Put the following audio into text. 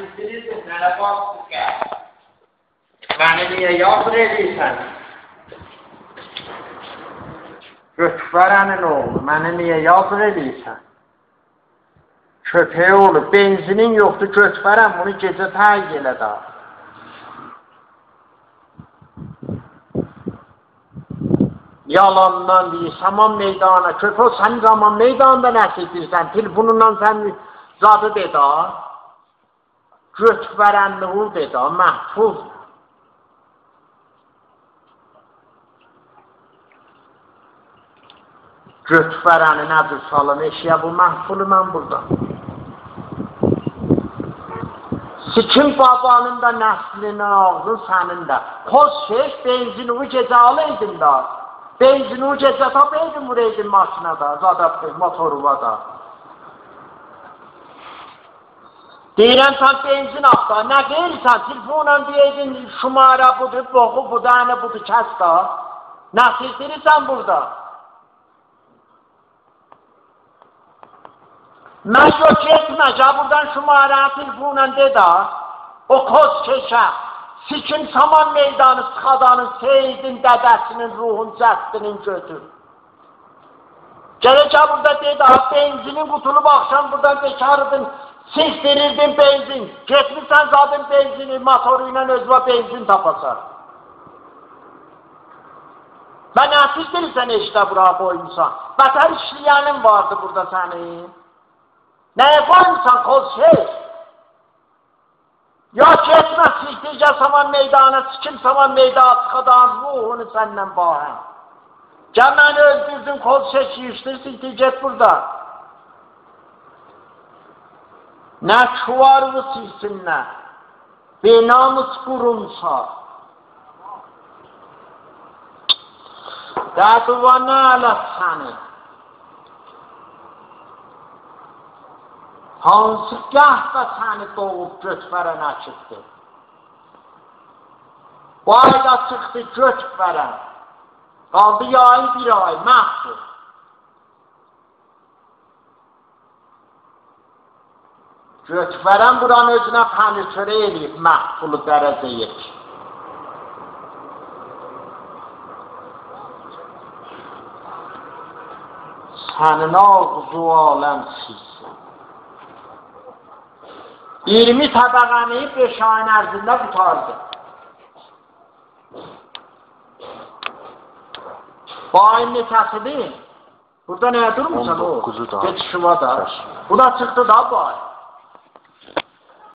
nəsizdirirsin, sənə baxsız gəl. Məni niyə yazır edirsən? Götürənin oğlu, məni niyə yazır edirsən? Köpək oğlu, benzinin yoxdur, götürəm, bunu gecə təyin elə da. Yalandan deyir, saman meydana, köpək o, sən zaman meydanında nəsizdirsən, telefonundan sən zadı dedi ha. Götürənliği dedi ha, məhfuz. Götürəni nədir salın eşiyə, bu məhfulu mən burada. Sikim babanın da nəslinin ağzın sənin də. Koz şeş, benzini gecə alaydın da. Benzini gecə tapaydın, vuraydın maşinada, zada motoruva da. Deyirəm sən benzin axda, nə deyirsən? Telefonla deyirdin, şumara budur, boğu budur, əni budur, kəs da. Nəsizdirirsən burada. Mən yok etməcə, buradan şumara telefonla dedi, o koz keşə. Sikim saman meydanı sıxadanın, Seyidin dədəsinin ruhun cəddinin götür. Gələcə burada dedi, benzinin qutulub axşam buradan bekarıdın, siz verirdin benzin. Getmişsən zadın benzini, motoru ilə özünə benzin tapasan. Və nəsiz deyilsən eşdə bura qoymusan. Bətər işləyənin vardı burada sənin. Nəyə qoymusan koz şey? Ya getmə sikdircə saman meydana, sikim saman meydana sıxadan ruhunu səndən bahəm. Gəl məni öldürdün, koz şeşi işdirsin, get burada. Nə çuvarı silsinlər, binamız qurumsa. Dəduva nə ələt səni? Hansı gəhdə səni doğub götürən açıqdı? Bu ayda çıxdı götürən. Qaldı yayın bir ay, məhsul. Götürən buranın özünə pənirçörə eləyib, məhsulu dərəcə yetişir. Sənin ağzı aləm silsin. 20 təbəqəni 5 ayın ərzində qutardı. Bu ayın neçəsidir? Burada nəyə durmuşsan o? 19'u da. Geçişi var da. Bu da çıxdı da bu ay.